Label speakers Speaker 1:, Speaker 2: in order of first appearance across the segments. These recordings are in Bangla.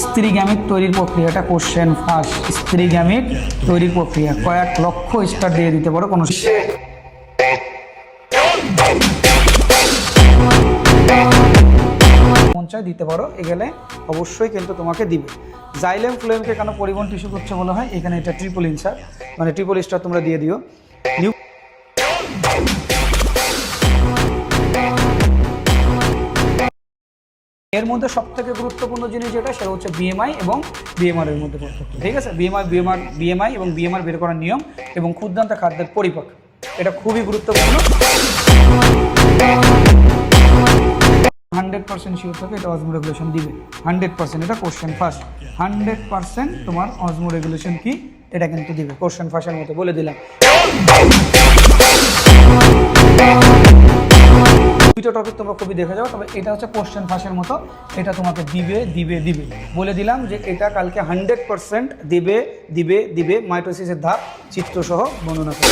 Speaker 1: স্ত্রী গ্যামিট তৈরির প্রক্রিয়াটা কোশ্চেন ফার্স্ট। স্ত্রী গ্যামিট তৈরির প্রক্রিয়া কয়েক লক্ষ স্টার দিয়ে দিতে পারো, কোনো পঞ্চায় দিতে পারো, এগেলে অবশ্যই কিন্তু তোমাকে দিবে। জাইলেম ফ্লোয়েমকে কেন পরিবহন টিস্যু করছে বলা হয়, এখানে এটা ট্রিপল ইনসার, মানে ট্রিপল স্টার তোমরা দিয়ে দিও। এর মধ্যে সবথেকে গুরুত্বপূর্ণ জিনিস যেটা, সেটা হচ্ছে বিএমআই এবং বিএমআর এর মধ্যে পার্থক্য। ঠিক আছে, বিএমআই এবং বিএমআর বের করার নিয়ম এবং ক্ষুদ্রান্ত খাদ্যের পরিপাক, এটা খুবই গুরুত্বপূর্ণ। 100% শিওর থাকে এটা অজমো রেগুলেশন দিবে, 100%। এটা কোশ্চেন ফার্স্ট, 100% তোমার অজমো রেগুলেশন কি এটা কিন্তু দিবে, কোশ্চেন ফার্স্টের মতো বলে দিলাম। দুটো টপিক তোমরা খুবই দেখে যাও, তবে এটা হচ্ছে কোশ্চেন ফাঁসের মতো, এটা তোমাকে দিবে দিবে দিবে বলে দিলাম যে এটা কালকে 100% দিবে দিবে দিবে। মাইটোসিসের ধাপ চিত্রসহ বর্ণনা করে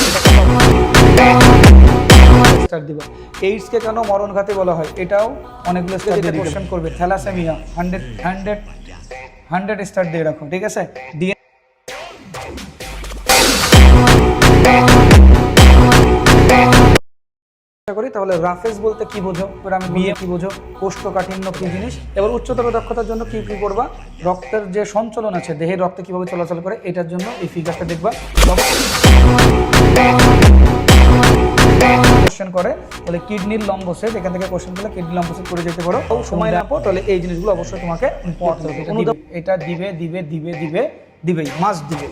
Speaker 1: দিবে। এইডসকে কেন মরণঘাতী বলা হয়, এটাও অনেকগুলো স্টাডি কোশ্চেন করবে। থ্যালাসেমিয়া 100 স্টার দিয়ে রাখো, ঠিক আছে। করি তাহলে রাফেজ বলতে কি বোঝো, আমি বিয়ে কি বোঝো, কোষ্ঠকাঠিন্য কি জিনিস, এবার উচ্চতর দক্ষতার জন্য কি করবা, রক্তের যে সঞ্চালন আছে, দেহের রক্তে কিভাবে চলাচল করে, এটার জন্য এই ফিগারটা দেখবা। কোশ্চেন করে তাহলে কিডনির লম্বসেট, এখান থেকে কোশ্চেন করলে কিডনি লম্বসেট করে যেতে পারো, সময় না পাও তাহলে এই জিনিসগুলো অবশ্যই তোমাকে পড়তে হবে। এটা দিবে দিবে দিবে দিবে দিবেই, মাস্ট দিবে।